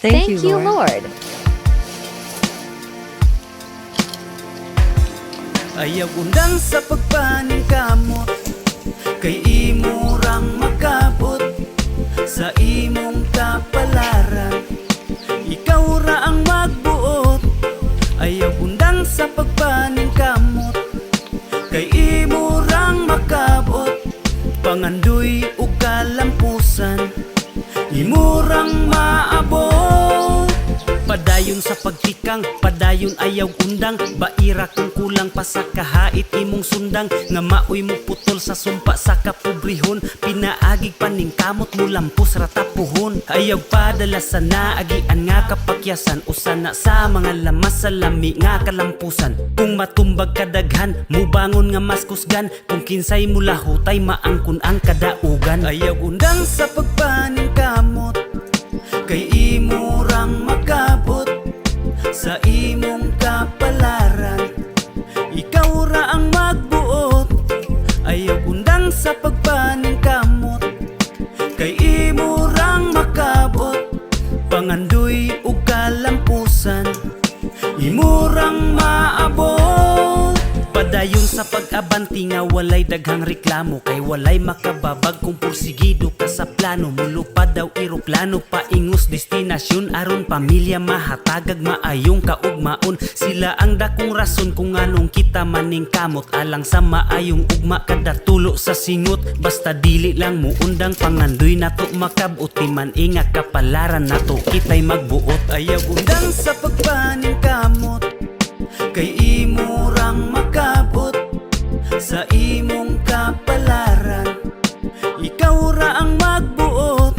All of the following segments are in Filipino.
Thank you, Lord. Ayaw undang sa pagpaning kamot, kay imurang makabot sa imong kapalaran. Ikaw ra ang magbuot. Ayaw undang sa pagpaning kamot, kay imurang makabot pangandoy ug kalampusan. Imurang maabot. Padayon sa pagtikang, padayon ayaw undang. Baira kung kulang pa sa kahait imong sundang. Nga maoy mo putol sa sumpa sa kapobrehon. Pinaagig paning kamot mo lampos ratapuhon. Ayaw padala sa naagian nga kapakyasan. Usana sa mga lamas sa lami nga kalampusan. Kung matumbag kadaghan, mubangon nga mas kusgan. Kung kinsay mo lahutay, maangkon ang kadaugan. Ayaw undang sa pagpaning kamot, kay imurang makabot sa imong kapalaran. Ikaw ra ang magbuot. Ayaw undang sa pagpaning kamot, kay imurang makabot pangandoy ug kalampusan. Imurang maabot. Padayon sa pag-abanti nga walay daghang reklamo, kay walay makababag kung pursigido ka sa plano. Mulupad daw eroplano paingos destinasyon, aron pamilya mahatagag maayong kaugmaon. Sila ang dakong rason kung anong kita maning kamot, alang sa maayong ugma kada tulo sa singot. Basta dili lang mo undang pangandoy nato makabot, man inga kapalaran nato kitay magbuot. Ayaw undang sa pagpaning kamot, kay imurang makabot sa imong kapalaran. Ikaw ra ang magbuot.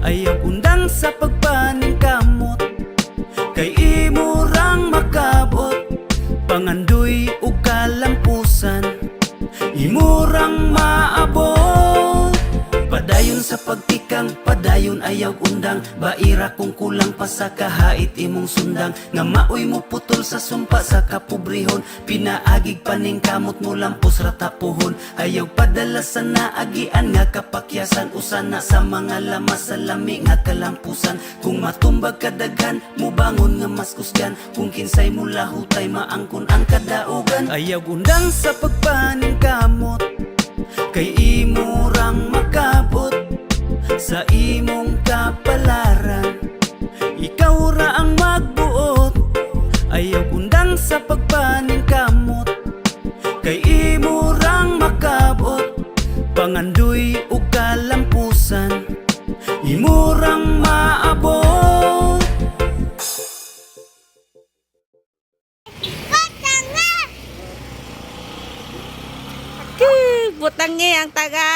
Ayaw undang sa pagpaning kamot, kay imurang makabot pangandoy ug kalampusan. Imurang maabot. Padayon sa pagtikang, padayon ayaw undang. Baira kung kulang pa sa kahait imong sundang. Nga maoy mo putol sa sumpa sa kapobrehon. Pinaagig paning kamot mo lampos ratapuhon. Ayaw padala sa naagian nga kapakyasan. Usana sa mga lamas sa lami nga kalampusan. Kung matumbag kadaghan, mubangon nga mas kusgan. Kung kinsay mo lahutay, maangkon ang kadaugan. Ayaw undang sa pagpaning kamot, kay imurang makabot sa imong kapalaran. Ikaw ra ang magbuot. Ayaw undang sa pagpaning kamot, kay imurang makabot pangandoy ug kalampusan. Imurang maabot. Butangi ang taga.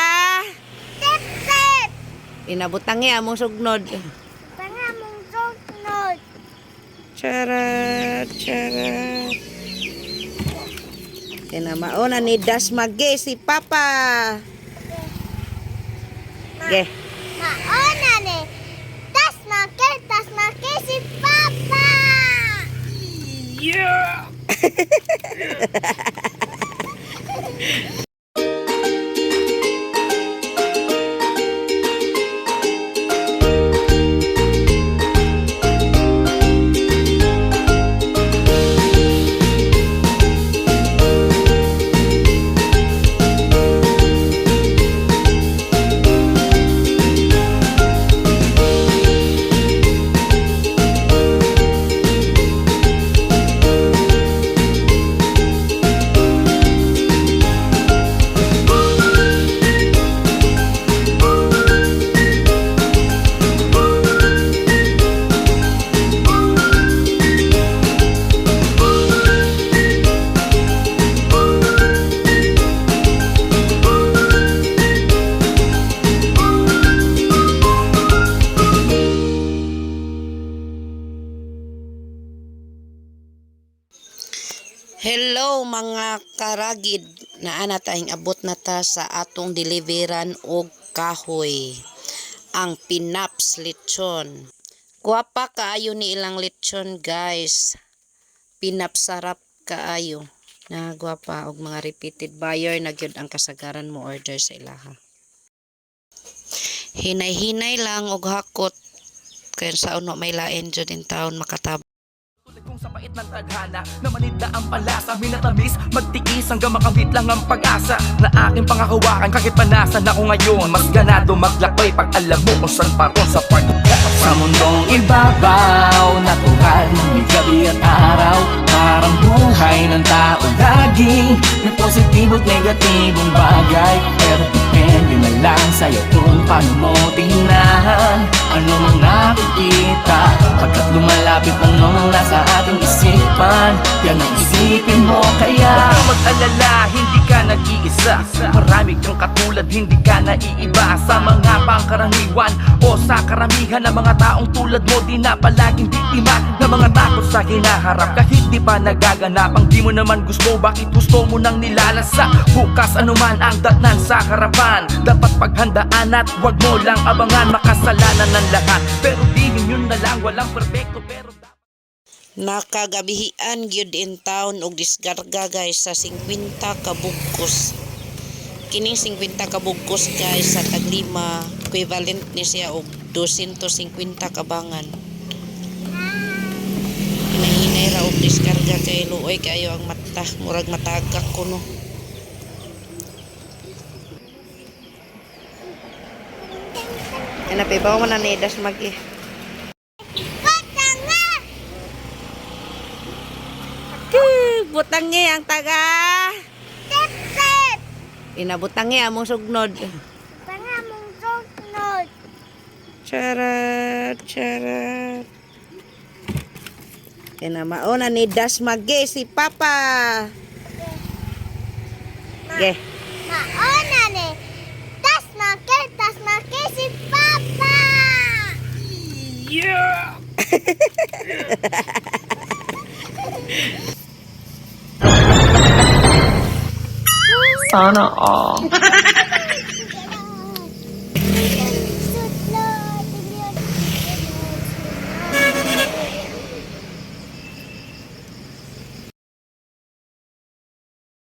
Tip-tip! Inabutangi among sugnod. Tanga mong sugnod. Charat, charat. Kinamauna ni Dasmage si Papa. Ge. Maona ni. Tas make si Papa! Yeah. Hello mga karagid, naa tayong abot na ta sa atong deliveran og kahoy, ang Pinaps lechon. Guwapa kaayo ni ilang lechon guys, Pinaps sarap kaayo. Na guwapa og mga repeated buyer na gyud ang kasagaran mo order sa ilaha. Hinay-hinay lang og hakot kaya sa uno may lain jud in taon makatabang. Tulad kong sa pait ng tadhana na manita ang palasa, minatamis, magtiis hanggang makamit lang ang pag-asa na aking pangakawakan kahit panasan ako ngayon. Mas ganado maglakbay pag alam mo kung saan paron sa part. Sa mundong ibabaw, natural may gabi at araw, parang buhay ng tao laging may positibo't negatibong bagay. Pero depende na lang sa'yo kung paano mo tingnan ano mang nakikita pagkat lumalapit ang nung nasa ating isipan. Yan ang isipin mo kaya huwag kang mag-alala, hindi ka nag-iisa. Marami kang katulad, hindi ka naiiba sa mga pangkaraniwan o sa karamihan ng mga taong tulad mo. Di na palaging biktima ng mga takot sa hinaharap kahit di pa nagaganap ang di mo naman gusto. Bakit gusto mo nang nilalasa? Bukas anuman ang datnan sa harapan, dapat paghandaan at wag mo lang abangan. Makasalanan ng lahat pero dihin yun na lang, walang perfecto pero Nakagabihian gyud in town og diskarga guys sa 50 ka bugkos. Kining 50 ka bugkos guys sa taglima equivalent ni siya og 250 ka bangan. Hinahinay ra og diskarga kay luoy kayo ang mata, murag matagak kuno. Ana pa ba mo na ni das magi. Butangi ang taga. Tip-tip. Inabutangi among sugnod. Tanga mong sunod. Charat, charat. Mauna ni das magi si Papa. Ge. Mauna ni. Tas na ke si Papa. sana all.